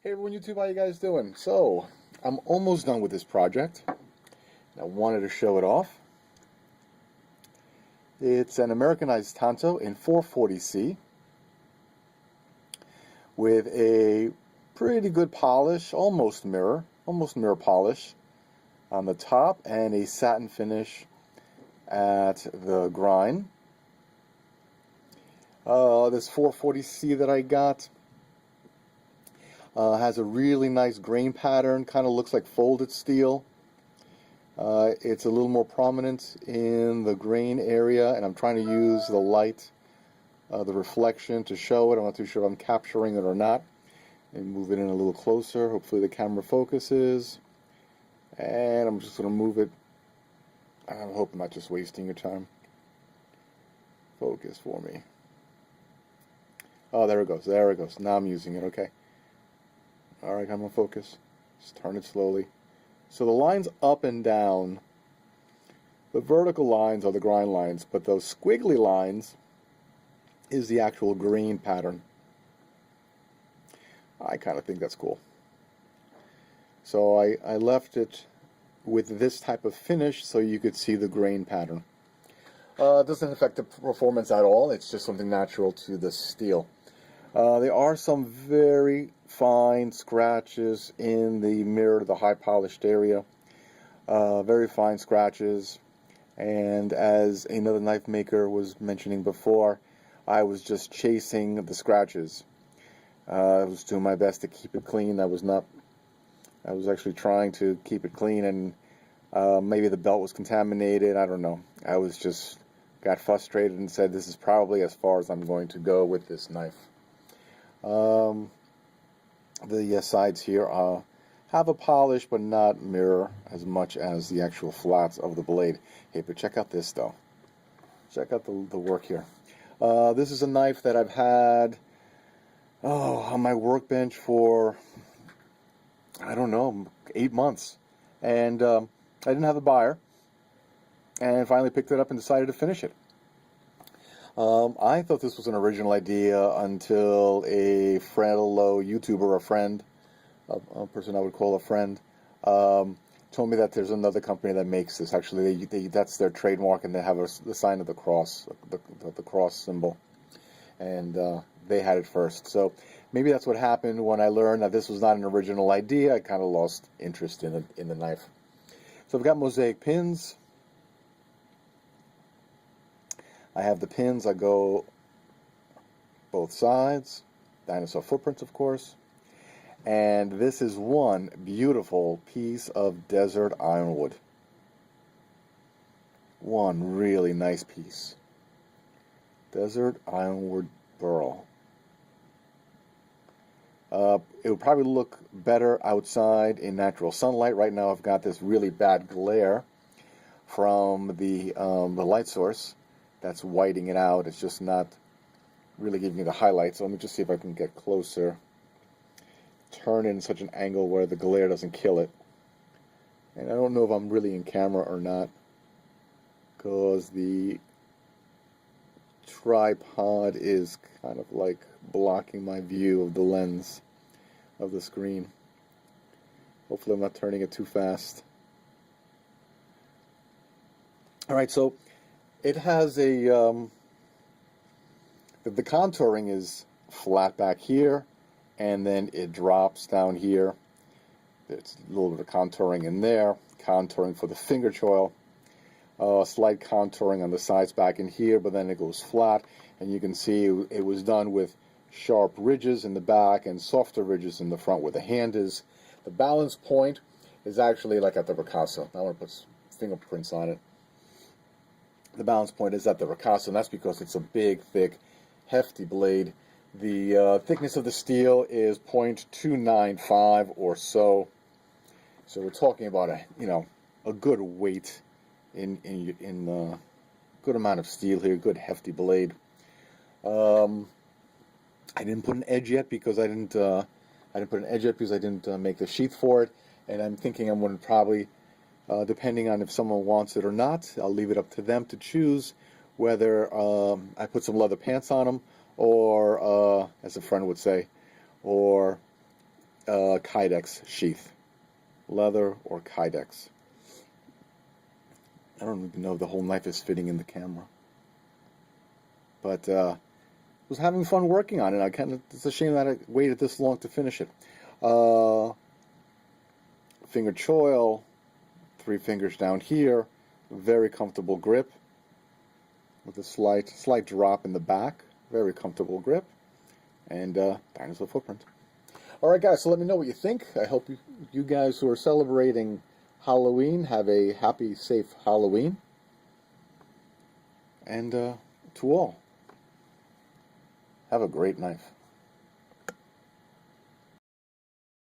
Hey everyone, YouTube, how you guys doing? So, I'm almost done with this project. I wanted to show it off. It's an Americanized tanto in 440C with a pretty good polish, almost mirror polish on the top, and a satin finish at the grind. This 440C that I got has a really nice grain pattern, kind of looks like folded steel. It's a little more prominent in the grain area, and I'm trying to use the light, the reflection to show it. I'm not too sure if I'm capturing it or not. And move it in a little closer. Hopefully the camera focuses. And I'm just going to move it. I hope I'm not just wasting your time. Focus for me. Oh, there it goes. There it goes. Now I'm using it. Okay. Alright, I'm going to focus. Just turn it slowly. So the lines up and down, the vertical lines are the grind lines, but those squiggly lines is the actual grain pattern. I kind of think that's cool. So I left it with this type of finish so you could see the grain pattern. It doesn't affect the performance at all. It's just something natural to the steel. There are some very fine scratches in the mirror, the high polished area. Very fine scratches. And as another knife maker was mentioning before, I was just chasing the scratches. I was doing my best to keep it clean. I was actually trying to keep it clean, and maybe the belt was contaminated. I don't know. I was just got frustrated and said, this is probably as far as I'm going to go with this knife. The sides here have a polish, but not mirror as much as the actual flats of the blade. Hey, but check out this though. Check out the work here. This is a knife that I've had on my workbench for, I don't know, 8 months. And I didn't have a buyer. And finally picked it up and decided to finish it. I thought this was an original idea until a fellow YouTuber, a person I would call a friend, told me that there's another company that makes this. Actually, that's their trademark, and they have the sign of the cross, the cross symbol, and they had it first. So maybe that's what happened when I learned that this was not an original idea. I kind of lost interest in the knife. So I've got mosaic pins. I have the pins. I go both sides. Dinosaur footprints, of course. And this is one beautiful piece of desert ironwood. One really nice piece. Desert ironwood burl. It would probably look better outside in natural sunlight. Right now I've got this really bad glare from the light source that's whiting it out. It's just not really giving me the highlights. So let me just see if I can get closer. Turn in such an angle where the glare doesn't kill it. And I don't know if I'm really in camera or not, because the tripod is kind of like blocking my view of the lens of the screen. Hopefully I'm not turning it too fast. Alright, so it has a, the contouring is flat back here, and then it drops down here. There's a little bit of contouring in there, contouring for the finger choil, slight contouring on the sides back in here, but then it goes flat, and you can see it was done with sharp ridges in the back and softer ridges in the front where the hand is. The balance point is actually like at the ricasso. I want to put fingerprints on it. The balance point is at the ricasso, and that's because it's a big, thick, hefty blade. The thickness of the steel is 0.295 or so. So we're talking about a good weight in good amount of steel here, good hefty blade. I didn't put an edge yet because I didn't make the sheath for it, and I'm thinking I'm going to probably, depending on if someone wants it or not, I'll leave it up to them to choose whether I put some leather pants on them, or as a friend would say, or Kydex sheath. Leather or Kydex. I don't even know if the whole knife is fitting in the camera. But was having fun working on it. It's a shame that I waited this long to finish it. Finger choil, 3 fingers down here, very comfortable grip with a slight drop in the back, very comfortable grip, and dinosaur footprint. All right, guys, so let me know what you think. I hope you guys who are celebrating Halloween have a happy, safe Halloween. And to all, have a great knife.